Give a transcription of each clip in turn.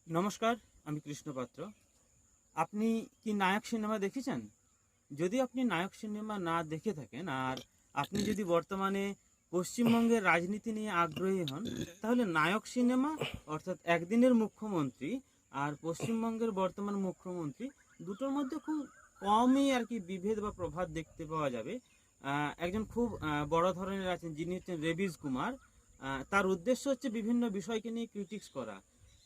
নমস্কার, আমি কৃষ্ণ পাত্র। আপনি কি নায়ক সিনেমা দেখেছেন? যদি আপনি নায়ক সিনেমা না দেখে থাকেন আর আপনি যদি বর্তমানে পশ্চিমবঙ্গের রাজনীতি নিয়ে আগ্রহী হন, তাহলে নায়ক সিনেমা অর্থাৎ একদিনের মুখ্যমন্ত্রী আর পশ্চিমবঙ্গের বর্তমান মুখ্যমন্ত্রী দুটোর মধ্যে খুব কমই আর কি বিভেদ বা প্রভাব দেখতে পাওয়া যাবে। একজন খুব বড় ধরনের আছেন যিনি হচ্ছেন রেবিজ কুমার। তার উদ্দেশ্য হচ্ছে বিভিন্ন বিষয়কে নিয়ে ক্রিটিক্স করা।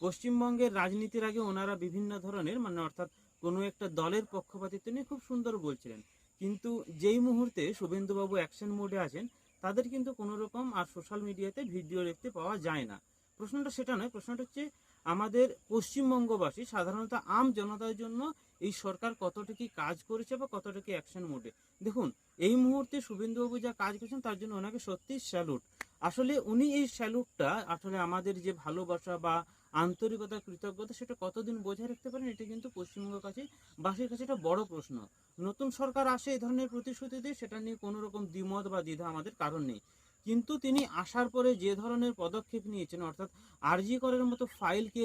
পশ্চিমবঙ্গের রাজনীতির আগে ওনারা বিভিন্ন ধরনের অর্থাৎ কোনো একটা দলের পক্ষপাতিত্ব নিয়ে খুব সুন্দর বলছিলেন, কিন্তু যেই মুহূর্তে শুভেন্দুবাবু অ্যাকশন মোডে আছেন তাদের কিন্তু কোনো রকম আর সোশ্যাল মিডিয়াতে ভিডিও দেখতে পাওয়া যায় না। প্রশ্নটা সেটা নয়, প্রশ্নটা হচ্ছে আমাদের পশ্চিমবঙ্গবাসী সাধারণত আম জনতার জন্য এই সরকার কতটা কি কাজ করেছে বা কতটা কি অ্যাকশন মোডে। দেখুন, এই মুহূর্তে শুভেন্দুবাবু যা কাজ করছেন তার জন্য ওনাকে সত্যি স্যালুট। আসলে উনি এই স্যালুটটা আসলে আমাদের যে ভালোবাসা বা আন্তরিকতা কৃতজ্ঞতা সেটা কতদিন বজায় রাখতে পারেন, এটা কিন্তু পশ্চিমবঙ্গের কাছে বাসীর কাছে একটা বড় প্রশ্ন। নতুন সরকার আসে এই ধরনের প্রতিশ্রুতি দিয়ে, সেটা নিয়ে কোনো রকম দ্বিমত বা দ্বিধা আমাদের কারণ নেই, কিন্তু তিনি আসার পরে যে ধরনের পদক্ষেপ নিয়েছেন, অর্থাৎ আরজি করের মতো ফাইলকে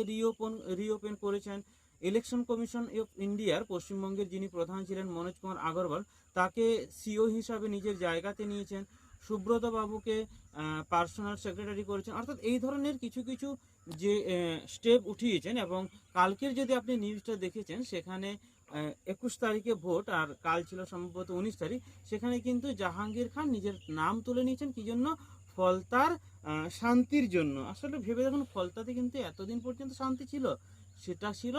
রিওপেন করেছেন। ইলেকশন কমিশন অফ ইন্ডিয়ার পশ্চিমবঙ্গের যিনি প্রধান ছিলেন মনোজ কুমার আগরওয়াল, তাকে সিও হিসাবে নিজের জায়গাতে নিয়েছেন। সুব্রত বাবুকে পার্সোনাল সেক্রেটারি করেছেন। অর্থাৎ এই ধরনের কিছু কিছু যে স্টেপ উঠিয়েছেন। এবং কালকের যদি আপনি নিউজটা দেখেছেন, সেখানে 21 তারিখে ভোট আর কাল ছিল সম্ভবত 19 তারিখ। সেখানে কিন্তু জাহাঙ্গীর খান নিজের নাম তুলে নিয়েছেন কি জন্য? ফলতার শান্তির জন্য। আসলে ভেবে দেখুন, ফলতাতে কিন্তু এতদিন পর্যন্ত শান্তি ছিল, সেটা ছিল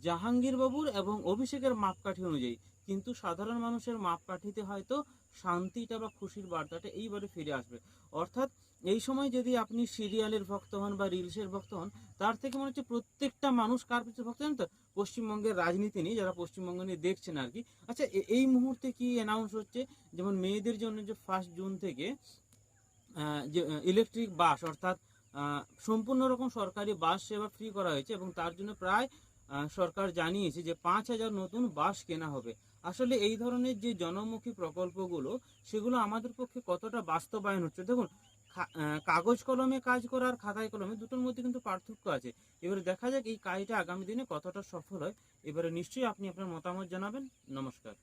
জাহাঙ্গীর বাবুর এবং অভিষেকের মাপকাঠি অনুযায়ী, কিন্তু সাধারণ মানুষের মাপকাঠিতে হয়তো শান্তিটা বা খুশির বার্তাটা এইবারে ফিরে আসবে। অর্থাৎ এই সময় যদি আপনি সিরিয়ালের ভক্ত হন বা রিলসের ভক্ত হন, তার থেকে মনে হচ্ছে প্রত্যেকটা মানুষ কার পিছনে ভক্ত জানেন তো? পশ্চিমবঙ্গের রাজনীতি নিয়ে, যারা পশ্চিমবঙ্গ নিয়ে দেখছেন আর কি। আচ্ছা, এই মুহূর্তে কি অ্যানাউন্স হচ্ছে, যেমন মেয়েদের জন্য যে 1 জুন থেকে যে ইলেকট্রিক বাস অর্থাৎ সম্পূর্ণ রকম সরকারি বাস সেবা ফ্রি করা হয়েছে, এবং তার জন্য প্রায় সরকার জানিয়েছে যে 5,000 নতুন বাস কেনা হবে। আসলে এই ধরনের যে জনমুখী প্রকল্পগুলো, সেগুলো আমাদের পক্ষে কতটা বাস্তবায়ন হচ্ছে দেখুন। কাগজ কলমে কাজ করা আর খাতায় কলমে দুটোর মধ্যে কিন্তু পার্থক্য আছে। এবারে দেখা যাক এই কাজটা আগামী দিনে কতটা সফল হয়। এবারে নিশ্চয়ই আপনি আপনার মতামত জানাবেন। নমস্কার।